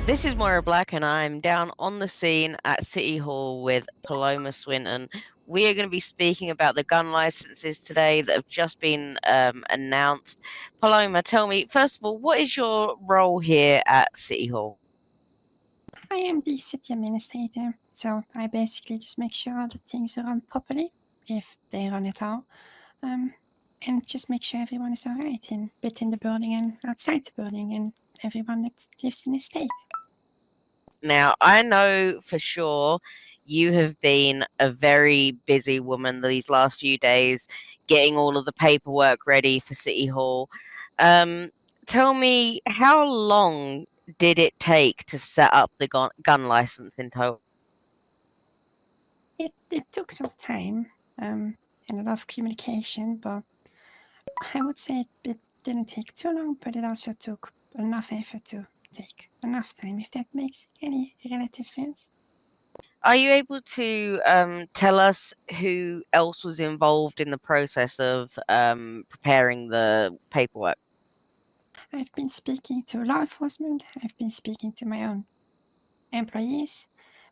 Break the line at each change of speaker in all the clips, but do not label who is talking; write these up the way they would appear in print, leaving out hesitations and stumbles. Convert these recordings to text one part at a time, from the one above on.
This is Moira Black, and I'm down on the scene at City Hall with Paloma Swinton. We are going to be speaking about the gun licenses today that have just been announced. Paloma, tell me, first of all, what is your role here at City Hall?
I am the city administrator, so I basically just make sure that things are run properly, if they run at all, um, and just make sure everyone is alright within the building and outside the building, and everyone that lives in the state.
Now, I know for sure you have been a very busy woman these last few days getting all of the paperwork ready for City Hall. Um, Tell me, how long did it take to set up the gun license in total?
It took some time and a lot of communication, but I would say it didn't take too long, but it also took enough effort to take enough time, if that makes any relative sense.
Are you able to tell us who else was involved in the process of preparing the paperwork?
I've been speaking to law enforcement, I've been speaking to my own employees,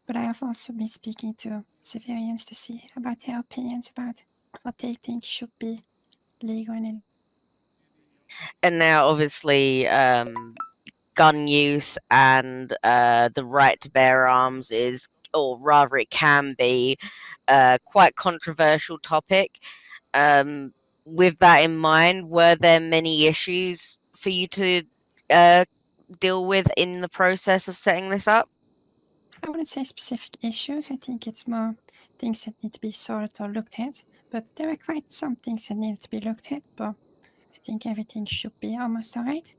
but I have also been speaking to civilians to see about their opinions about what they think should be legal and
And now, obviously, gun use and the right to bear arms is, or rather, it can be, quite controversial topic. Um, with that in mind, were there many issues for you to uh, deal with in the process of setting this up?
I wouldn't say specific issues. I think it's more things that need to be sorted or looked at. But there were quite some things that needed to be looked at, but I think everything should be almost alright.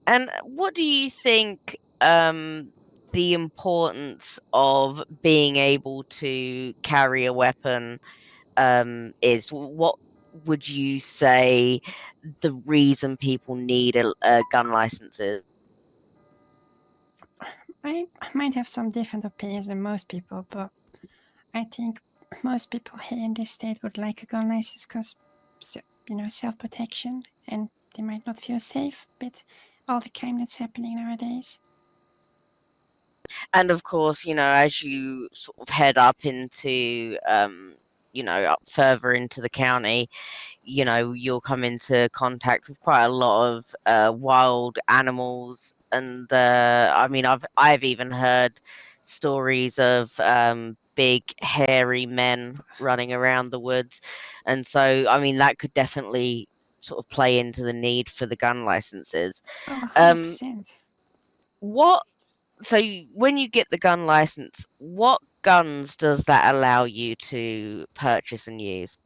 And what do you think the importance of being able to carry a weapon is? What would you say the reason people need a gun license is?
I might have some different opinions than most people, but I think most people here in this state would like a gun license because, self-protection, and they might not feel safe with all the crime that's happening nowadays.
And of course, as you sort of head up into, up further into the county, you'll come into contact with quite a lot of wild animals. And I mean, I've even heard stories of big hairy men running around the woods, and so I mean that could definitely sort of play into the need for the gun licenses.
Oh,
Um,
100%.
what so when you get the gun license, what guns does that allow you to purchase and use?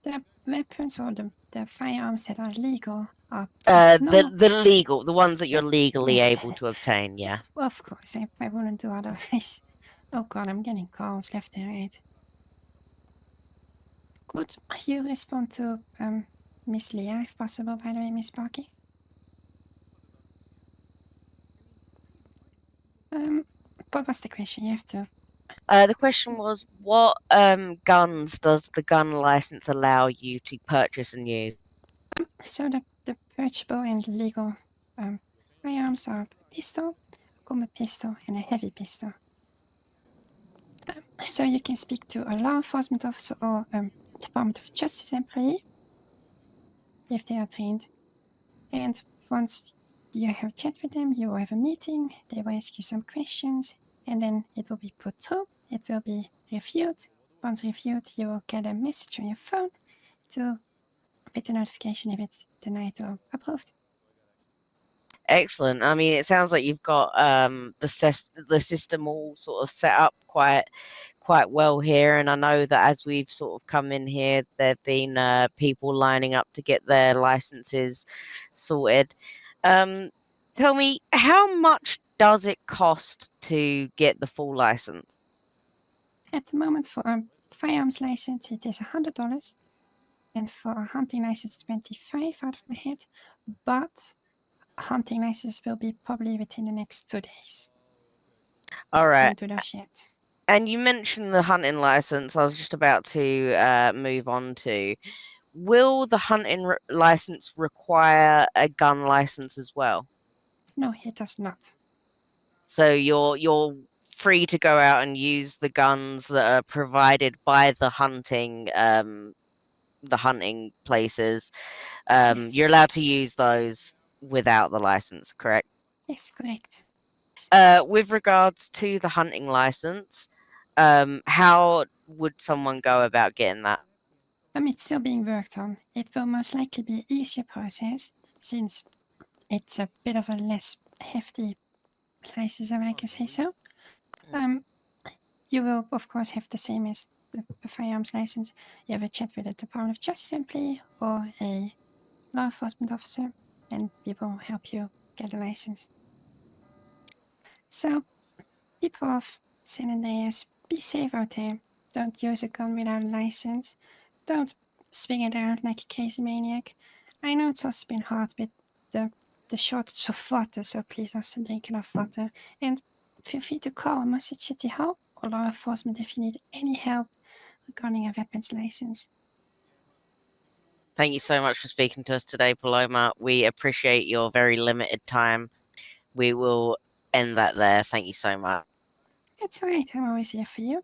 The weapons or the firearms that are legal are
The
normal.
the ones that you're
Yeah,
legally
yes,
able to obtain, yeah.
of course, I wouldn't do otherwise. Oh god, I'm getting calls left and right. Could you respond to Miss Leah, if possible, by the way, Miss Barkey? Um, what was the question? You have to.
The question was, what guns does the gun license allow you to purchase and use?
So the purchasable and legal firearms are a pistol, a combat pistol, and a heavy pistol. So you can speak to a law enforcement officer or Department of Justice employee if they are trained. And once you have a chat with them, you will have a meeting, they will ask you some questions, and then it will be put through, it will be reviewed. Once reviewed, you will get a message on your phone with the notification if it's denied or approved.
Excellent. I mean, it sounds like you've got the system all sort of set up quite well here, and I know that as we've sort of come in here, there've been people lining up to get their licenses sorted. Um, Tell me, how much does it cost to get the full license?
At the moment, for a firearms license, it is $100, and for a hunting license, 25 out of my head. But a hunting license will be probably within the next 2 days.
All right.
Don't do those yet.
And you mentioned the hunting license. I was just about to move on to. Will the hunting license require a gun license as well?
No, it does not.
So you're free to go out and use the guns that are provided by the hunting places.
Yes.
You're allowed to use those without the license, correct?
Yes, correct.
With regards to the hunting license, how would someone go about getting that?
It's still being worked on. It will most likely be an easier process since it's a bit of a less hefty license, if I can say so. Um, you will, of course, have the same as the firearms license. You have a chat with a Department of Justice employee or a law enforcement officer, and we will help you get a license. So, people of San Andreas, be safe out there. Don't use a gun without a license. Don't swing it around like a crazy maniac. I know it's also been hard with the shortage of water, so please also drink enough water. And feel free to call Merced City Hall or law enforcement if you need any help regarding a weapons license.
Thank you so much for speaking to us today, Paloma. We appreciate your very limited time. We will end that there. Thank you so much.
That's alright, I'm always here for you.